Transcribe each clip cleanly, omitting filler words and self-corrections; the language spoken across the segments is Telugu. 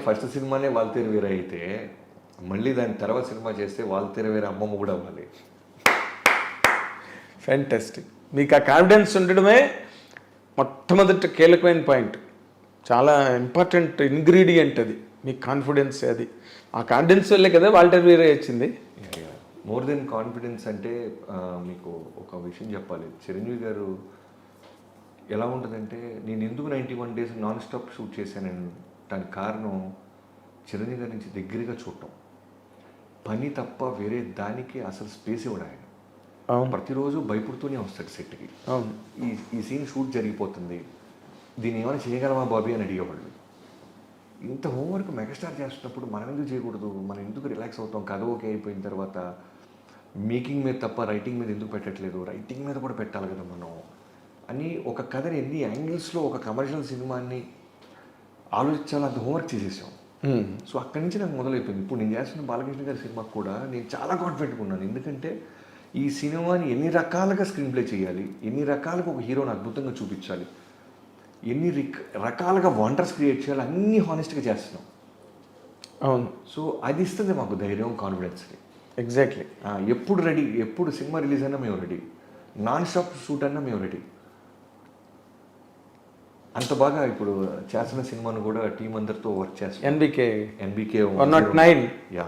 ఫస్ట్ సినిమానే వాల్తేరు వీర అయితే మళ్ళీ దాని తర్వాత సినిమా చేస్తే వాల్తేరు వీర అమ్మమ్మ కూడా అవ్వాలి. ఫ్యాంటాస్టిక్. మీకు ఆ కాన్ఫిడెన్స్ ఉండడమే మొట్టమొదటి కీలకమైన పాయింట్, చాలా ఇంపార్టెంట్ ఇంగ్రీడియంట్ అది, మీ కాన్ఫిడెన్స్. అది ఆ కాన్ఫిడెన్స్ వల్లే కదా వాల్టర్ వీరే వచ్చింది. మోర్ దెన్ కాన్ఫిడెన్స్ అంటే మీకు ఒక విషయం చెప్పాలి. చిరంజీవి గారు ఎలా ఉంటుందంటే, నేను ఎందుకు 91 days నాన్ స్టాప్ షూట్ చేశానని దానికి కారణం చిరంజీవి గారి నుంచి దగ్గరగా చూడటం. పని తప్ప వేరే దానికి అసలు స్పేస్ ఇవ్వడం ఆయన. ప్రతిరోజు భయపడుతూనే వస్తాడు సెట్కి. ఈ సీన్ షూట్ జరిగిపోతుంది, దీన్ని ఏమైనా చేయగలమా బాబీ అని అడిగేవాళ్ళు. ఇంత హోంవర్క్ మెగాస్టార్ చేస్తున్నప్పుడు మనం ఎందుకు చేయకూడదు, మనం ఎందుకు రిలాక్స్ అవుతాం, కథ ఓకే అయిపోయిన తర్వాత మేకింగ్ మీద తప్ప రైటింగ్ మీద ఎందుకు పెట్టట్లేదు, రైటింగ్ మీద కూడా పెట్టాలి కదా మనం అని ఒక కథని ఎన్ని యాంగిల్స్లో ఒక కమర్షియల్ సినిమాని ఆలోచించాలి, అంత హోంవర్క్ చేసేసాం. సో అక్కడి నుంచి నాకు మొదలైపోయింది. ఇప్పుడు నేను చేస్తున్న బాలకృష్ణ గారి సినిమాకి కూడా నేను చాలా కాన్ఫిడెంట్గా ఉన్నాను. ఎందుకంటే ఈ సినిమాని ఎన్ని రకాలుగా స్క్రీన్ ప్లే చేయాలి, ఎన్ని రకాలుగా ఒక హీరోని అద్భుతంగా చూపించాలి, ఎన్ని రకాలుగా వండర్స్ క్రియేట్ చేయాలి, అన్నీ హానెస్ట్గా చేస్తున్నాం. అవును. సో అది ఇస్తుంది మాకు ధైర్యం, కాన్ఫిడెన్స్ని. ఎగ్జాక్ట్లీ. ఎప్పుడు రెడీ, ఎప్పుడు సినిమా రిలీజ్ అయినా మేము రెడీ, నాన్ స్టాప్ షూట్ అన్నా మేము రెడీ. అంత బాగా ఇప్పుడు చేస్తున్న సినిమాను కూడా టీం అందరితో వర్క్ చేస్తాం. ఎన్బికే 109. యా.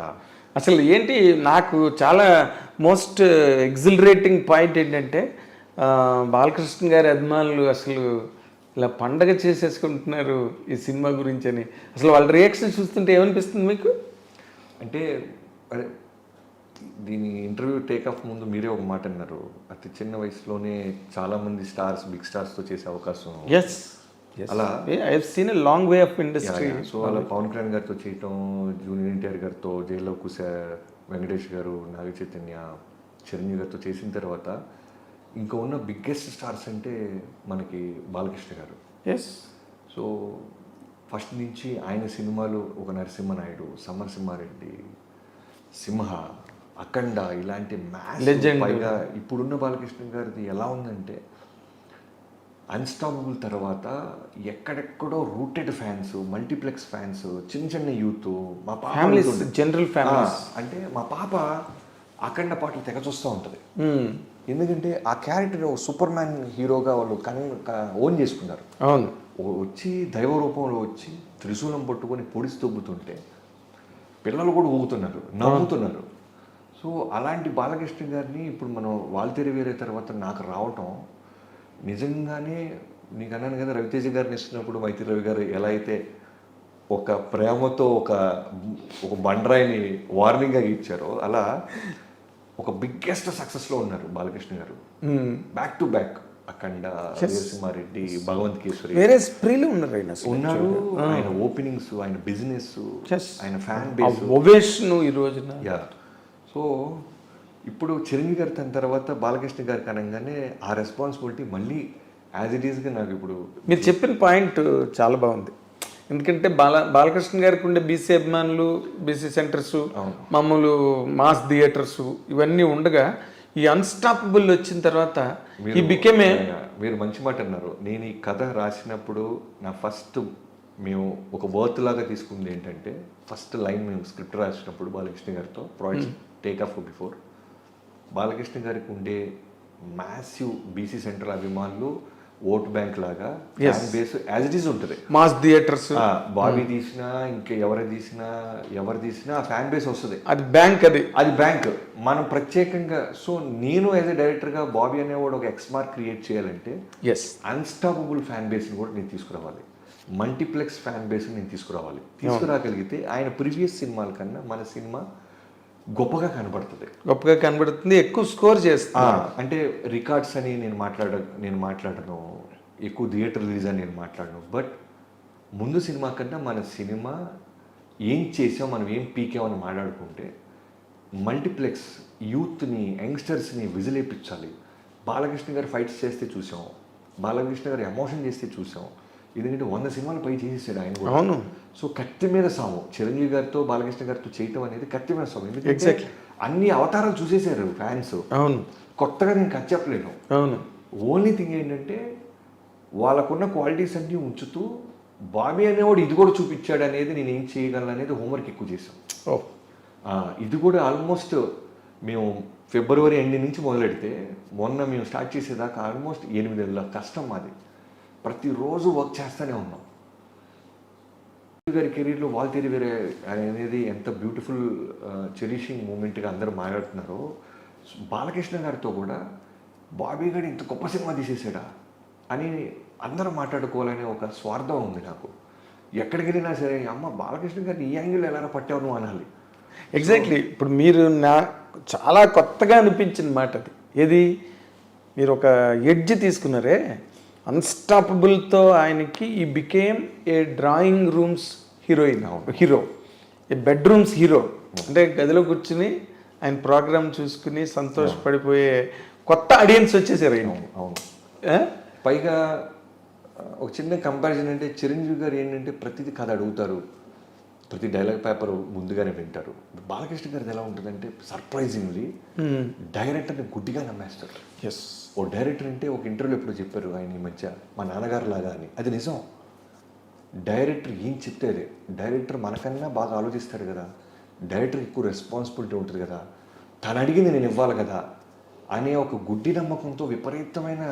అసలు ఏంటి నాకు చాలా మోస్ట్ ఎగ్జిలరేటింగ్ పాయింట్ ఏంటంటే, బాలకృష్ణ గారి అభిమానులు అసలు ఇలా పండగ చేసేసుకుంటున్నారు ఈ సినిమా గురించి అని. అసలు వాళ్ళ రియాక్షన్ చూస్తుంటే ఏమనిపిస్తుంది మీకు? అంటే అదే దీని ఇంటర్వ్యూ టేక్ ఆఫ్ ముందు మీరే ఒక మాట అన్నారు, అతి చిన్న వయసులోనే చాలామంది స్టార్స్, బిగ్ స్టార్స్తో చేసే అవకాశం. ఎస్, అలా I have seen a long way of industry. So అలా పవన్ కళ్యాణ్ గారితో చేయటం, జూనియర్ ఎన్టీఆర్ గారితో, జైల్లో కుశా, వెంకటేష్ గారు, నాగ చైతన్య, చిరంజీవి గారితో చేసిన తర్వాత ఇంకా ఉన్న బిగ్గెస్ట్ స్టార్స్ అంటే మనకి బాలకృష్ణ గారు. ఎస్. సో ఫస్ట్ నుంచి ఆయన సినిమాలు ఒక నరసింహనాయుడు, సమరసింహారెడ్డి, సింహ, అఖండ ఇలాంటి మ్యాచ్. పైగా ఇప్పుడున్న బాలకృష్ణ గారిది ఎలా ఉందంటే అన్స్టాపబుల్ తర్వాత ఎక్కడెక్కడో రూటెడ్ ఫ్యాన్స్, మల్టీప్లెక్స్ ఫ్యాన్స్, చిన్న చిన్న యూత్, మా పాప జనరల్ ఫ్యామిలీస్. అంటే మా పాప అఖండ పాటలు తెగ చూస్తూ ఉంటుంది. ఎందుకంటే ఆ క్యారెక్టర్ సూపర్ మ్యాన్ హీరోగా వాళ్ళు ఓన్ చేసుకున్నారు. అవును. వచ్చి దైవ రూపంలో వచ్చి త్రిశూలం పట్టుకొని పొడిసి తొబ్బుతుంటే పిల్లలు కూడా ఊగుతున్నారు, నవ్వుతున్నారు. సో అలాంటి బాలకృష్ణ గారిని ఇప్పుడు మనం వాల్తేరు వీరే తర్వాత నాకు రావటం నిజంగానే, నీకు అన్నాను కదా రవితేజ గారిని ఇస్తున్నప్పుడు మైత్రి రవి గారు ఎలా అయితే ఒక ప్రేమతో ఒక బండరాయిని వార్నింగ్గా ఇచ్చారో, అలా ఒక బిగ్గెస్ట్ సక్సెస్లో ఉన్నారు బాలకృష్ణ గారు. బ్యాక్ టు బ్యాక్ అఖండ, వీరసింహారెడ్డి, భగవంత్ కేసరి, వేరే స్ప్రీలు ఉన్నారు. ఆయన ఓపెనింగ్స్, ఆయన బిజినెస్, ఆయన ఫ్యాన్ బేస్, ఓవేషన్ ఈ రోజున. యా. సో ఇప్పుడు చిరంజీవి గారి తన తర్వాత బాలకృష్ణ గారికి అనగానే ఆ రెస్పాన్సిబిలిటీ మళ్ళీ యాజ్ ఇట్ ఈస్గా నాకు ఇప్పుడు మీరు చెప్పిన పాయింట్ చాలా బాగుంది. ఎందుకంటే బాలకృష్ణ గారికి ఉండే బీసీ అభిమానులు, బీసీ సెంటర్స్, మామూలు మాస్ థియేటర్స్ ఇవన్నీ ఉండగా ఈ అన్స్టాపబుల్ వచ్చిన తర్వాత ఈ బికేమే. మీరు మంచి మాట అన్నారు. నేను ఈ కథ రాసినప్పుడు నా ఫస్ట్ మేము ఒక వర్త్ లాగా తీసుకుంది ఏంటంటే, ఫస్ట్ లైన్ మేము స్క్రిప్ట్ రాసినప్పుడు బాలకృష్ణ గారితో project take off before, Balakrishna గారికి ఉండే మ్యాసివ్ బీసీ సెంటర్ అభిమానులు ఓట్ బ్యాంక్ లాగా fan base as it is ఉంటుంది. మాస్ థియేటర్స్ బాబీ తీసినా ఇంకా ఎవరు తీసినా ఆ ఫ్యాన్ బేస్ వస్తుంది. అది బ్యాంక్, అది బ్యాంక్. మనం ప్రత్యేకంగా, సో నేను యాజ్ ఎ డైరెక్టర్గా బాబీ అనేవాడు ఒక ఎక్స్మార్క్ క్రియేట్ చేయాలంటే అన్స్టాపబుల్ ఫ్యాన్ బేస్ని కూడా నేను తీసుకురావాలి, మల్టీప్లెక్స్ ఫ్యాన్ బేస్ని నేను తీసుకురాగలిగితే ఆయన ప్రీవియస్ సినిమాల కన్నా మన సినిమా గొప్పగా కనబడుతుంది, ఎక్కువ స్కోర్ చేస్తా. అంటే రికార్డ్స్ అని నేను మాట్లాడను, ఎక్కువ థియేటర్ రిలీజ్ అని నేను మాట్లాడను. బట్ ముందు సినిమా కన్నా మన సినిమా ఏం చేసాం, మనం ఏం పీకామని మాట్లాడుకుంటే మల్టీప్లెక్స్ యూత్ని, యంగ్స్టర్స్ని విజిలేపించాలి. బాలకృష్ణ గారు ఫైట్స్ చేస్తే చూసాం, బాలకృష్ణ గారు ఎమోషన్ చేస్తే చూసాం. ఎందుకంటే 100 సినిమాలు పై చేసేసాడు ఆయన కూడా. అవును. సో కత్తి మీద సాము చిరంజీవి గారితో బాలకృష్ణ గారితో చేయటం అనేది కత్తి మీద సాము. ఎందుకంటే అన్ని అవతారాలు చూసేసారు ఫ్యాన్స్. అవును. కొత్తగా నేను కథ చెప్పలేను. అవును. ఓన్లీ థింగ్ ఏంటంటే వాళ్ళకున్న క్వాలిటీస్ అన్నీ ఉంచుతూ బాబీ అనేవాడు ఇది కూడా చూపించాడు అనేది నేను ఏం చేయగలను అనేది హోంవర్క్ ఎక్కువ చేశాం. ఓ ఇది కూడా ఆల్మోస్ట్ మేము ఫిబ్రవరి ఎండ్ నుంచి మొదలెడితే మొన్న మేము స్టార్ట్ చేసేదాకా ఆల్మోస్ట్ 8 నెలల కష్టం మాది. ప్రతిరోజు వర్క్ చేస్తూనే ఉన్నాం. గారి కెరీర్లో వాల్తేరి వేరే అనేది ఎంత బ్యూటిఫుల్ చెరిషింగ్ మూమెంట్గా అందరూ మాట్లాడుతున్నారో, బాలకృష్ణ గారితో కూడా బాబీ గారు ఇంత గొప్ప సినిమా తీసేసాడా అని అందరూ మాట్లాడుకోవాలనే ఒక స్వార్థం ఉంది నాకు. ఎక్కడికి వెళ్ళినా సరే అమ్మ బాలకృష్ణ గారిని ఈ యాంగిల్ ఎలా పట్టావు నువ్వు అనాలి. ఎగ్జాక్ట్లీ. ఇప్పుడు మీరు చాలా కొత్తగా అనిపించిన మాట అది. ఏది మీరు ఒక ఎడ్జ్ తీసుకున్నారే, అన్స్టాపబుల్తో ఆయనకి he became a drawing rooms hero, A bedrooms hero. అంటే గదిలో కూర్చుని ఆయన ప్రోగ్రామ్ చూసుకుని సంతోషపడిపోయే కొత్త ఆడియన్స్ వచ్చేసారు ఆయన. అవును. పైగా ఒక చిన్న కంపారిజన్ అంటే చిరంజీవి గారు ఏంటంటే ప్రతిదీ కథ అడుగుతారు, ప్రతి డైలాగ్ పేపర్ ముందుగానే వింటారు. బాలకృష్ణ గారిది ఎలా ఉంటుందంటే సర్ప్రైజింగ్లీ డైరెక్టర్ని గుడ్డిగా నమ్మేస్తారు. ఎస్, ఓ డైరెక్టర్ అంటే ఒక ఇంటర్వ్యూలో ఎప్పుడు చెప్పారు ఆయన ఈ మధ్య, మా నాన్నగారు లాగా అని. అది నిజం. డైరెక్టర్ ఏం చెప్తే అదే. డైరెక్టర్ మనకన్నా బాగా ఆలోచిస్తాడు కదా, డైరెక్టర్కి ఎక్కువ రెస్పాన్సిబిలిటీ ఉంటుంది కదా, తను అడిగింది నేను ఇవ్వాలి కదా అనే ఒక గుడ్డి నమ్మకంతో విపరీతమైన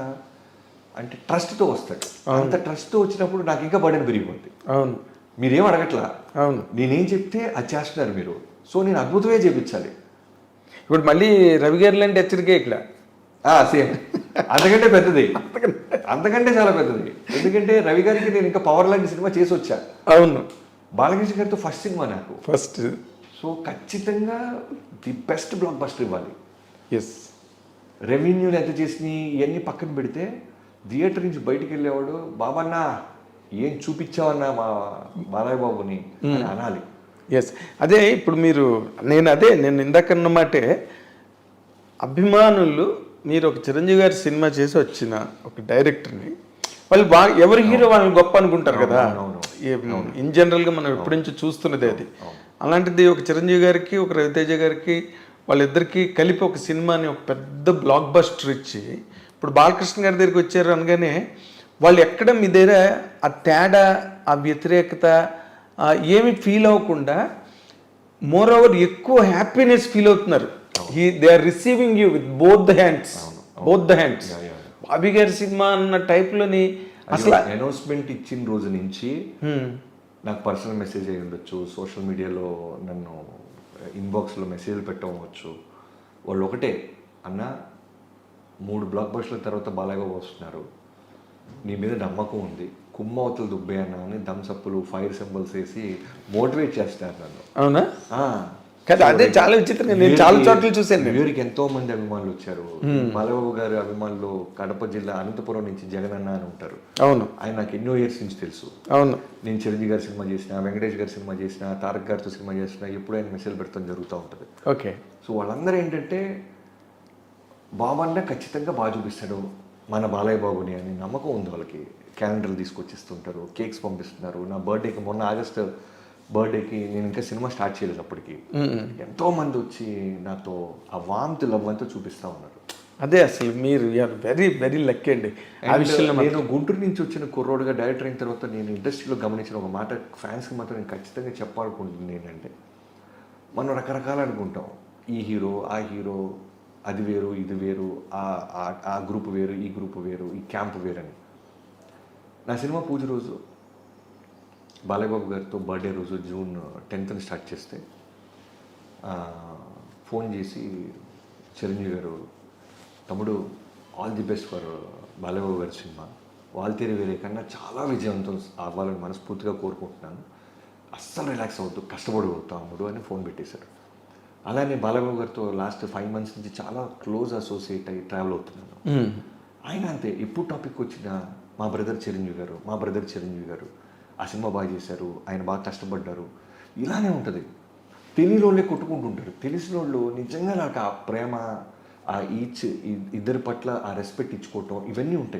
అంటే ట్రస్ట్తో వస్తాడు. అంత ట్రస్ట్తో వచ్చినప్పుడు నాకు ఇంకా బర్డెన్ పెరిగిపోద్ది. అవును, మీరేం అడగట్లా, అవును, నేనేం చెప్తే అది చేస్తున్నారు మీరు, సో నేను అద్భుతమే చేపించాలి. ఇప్పుడు మళ్ళీ రవి గారి లాంటి హెచ్చరికే ఇక్కడ సేమ్ అంతకంటే పెద్దది, అంతకంటే చాలా పెద్దది. ఎందుకంటే రవి గారికి నేను ఇంకా పవర్ లాంటి సినిమా చేసి వచ్చా. అవును, బాలకృష్ణ గారితో ఫస్ట్ సినిమా నాకు. ఫస్ట్. సో ఖచ్చితంగా ది బెస్ట్ బ్లాక్ బస్టర్ ఇవ్వాలి. ఎస్, రెవెన్యూలు ఎంత చేసినాయి ఇవన్నీ పక్కన పెడితే థియేటర్ నుంచి బయటికి వెళ్ళేవాడు బాబన్నా ఏం చూపించావన్నా మా బాలయ్య బాబుని అని అనాలి. ఎస్, అదే ఇప్పుడు నేను ఇందాక అన్నమాటే అభిమానులు, మీరు ఒక చిరంజీవి గారి సినిమా చేసి వచ్చిన ఒక డైరెక్టర్ని వాళ్ళు బాగా ఎవరి హీరో వాళ్ళని గొప్ప అనుకుంటారు కదా. ఇన్ జనరల్గా మనం ఎప్పటి నుంచి చూస్తున్నది అది. అలాంటిది ఒక చిరంజీవి గారికి ఒక రవితేజ గారికి వాళ్ళిద్దరికీ కలిపి ఒక సినిమాని ఒక పెద్ద బ్లాక్ బస్టర్ ఇచ్చి ఇప్పుడు బాలకృష్ణ గారి దగ్గరికి వచ్చారు అనగానే వాళ్ళు ఎక్కడ మీ దగ్గర ఆ తేడా, ఆ వ్యతిరేకత ఏమి ఫీల్ అవ్వకుండా మోర్ ఓవర్ ఎక్కువ హ్యాపీనెస్ ఫీల్ అవుతున్నారు. They are receiving you with both the hands. Bobby గారి సినిమా అన్న టైప్లోని అసలు అనౌన్స్మెంట్ ఇచ్చిన రోజు నుంచి నాకు పర్సనల్ మెసేజ్ అయ్యి ఉండొచ్చు, సోషల్ మీడియాలో నన్ను ఇన్బాక్స్లో మెసేజ్లు పెట్టవచ్చు. వాళ్ళు ఒకటే, అన్న 3 బ్లాక్ బస్టర్ల తర్వాత బాలయ్య బాబు వస్తున్నారు, నీ మీద నమ్మకం ఉంది, కుమ్మవతలు దుబ్బే అన్న అని థమ్సప్లు ఫైర్ సింబల్స్ వేసి మోటివేట్ చేస్తారు నన్ను. అవునా? కదా, అదే చాలా విచిత్రంగా నేను చాలా చోట్ల చూశాను. వీరికి ఎంతో మంది అభిమానులు వచ్చారు. బాలబాబు గారి అభిమానులు కడప జిల్లా అనంతపురం నుంచి జగన్ అన్న అని ఉంటారు. అవును, ఆయన నాకు ఎన్నో ఇయర్స్ నుంచి తెలుసు. అవును, నేను చిరంజీవి గారి సినిమా చేసిన, వెంకటేష్ గారి సినిమా చేసిన, తారక్ గారితో సినిమా చేసిన, ఎప్పుడు ఆయన మెసేజ్ పెడతాం జరుగుతూ ఉంటుంది. ఓకే. సో వాళ్ళందరూ ఏంటంటే బాబన్న ఖచ్చితంగా బాగా చూపిస్తాడు మన బాలయ్య బాబుని అని నమ్మకం ఉంది వాళ్ళకి. క్యాలెండర్లు తీసుకొచ్చిస్తుంటారు, కేక్స్ పంపిస్తున్నారు. నా బర్త్డేకి మొన్న ఆగస్ట్ బర్త్డేకి నేను ఇంకా సినిమా స్టార్ట్ చేయలేదు, అప్పటికి ఎంతో మంది వచ్చి నాతో ఆ వామ్త్ లవ్ అంతా చూపిస్తూ ఉన్నారు. అదే అసలు మీరు వెరీ వెరీ లక్కీ అండి ఆ విషయంలో. నేను గుంటూరు నుంచి వచ్చిన కుర్రోడుగా డైరెక్టర్ అయిన తర్వాత నేను ఇండస్ట్రీలో గమనించిన ఒక మాట ఫ్యాన్స్కి మాత్రం నేను ఖచ్చితంగా చెప్పాలనుకుంటుంది ఏంటంటే, మనం రకరకాలు అనుకుంటాం, ఈ హీరో ఆ హీరో, అది వేరు ఇది వేరు, ఆ గ్రూప్ వేరు ఈ గ్రూప్ వేరు, ఈ క్యాంప్ వేరు అని. నా సినిమా పూజ రోజు బాలయ్య బాబు గారితో బర్త్డే రోజు జూన్ 10th స్టార్ట్ చేస్తే ఫోన్ చేసి చిరంజీవి గారు, తమ్ముడు all the best for Balayya Babu గారి సినిమా, వాల్తేరి వేరే కన్నా చాలా విజయవంతం అవ్వాలని మనస్ఫూర్తిగా కోరుకుంటున్నాను, అస్సలు రిలాక్స్ అవుతూ కష్టపడి తమ్ముడు అని ఫోన్ పెట్టేశారు. అలానే బాలయ్య బాబు గారితో లాస్ట్ 5 months నుంచి చాలా క్లోజ్ అసోసియేట్ అయ్యి ట్రావెల్ అవుతున్నాను. ఆయన అంతే, ఎప్పుడు టాపిక్ వచ్చినా మా బ్రదర్ చిరంజీవి గారు ఆ సినిమా బాగా చేశారు, ఆయన బాగా కష్టపడ్డారు, ఇలానే ఉంటుంది. తెలియని వాళ్ళే కొట్టుకుంటుంటారు, తెలిసిన వాళ్ళు నిజంగా నాకు ఆ ప్రేమ, ఆ ఇద్దరి పట్ల ఆ రెస్పెక్ట్ ఇచ్చుకోవటం, ఇవన్నీ ఉంటాయి.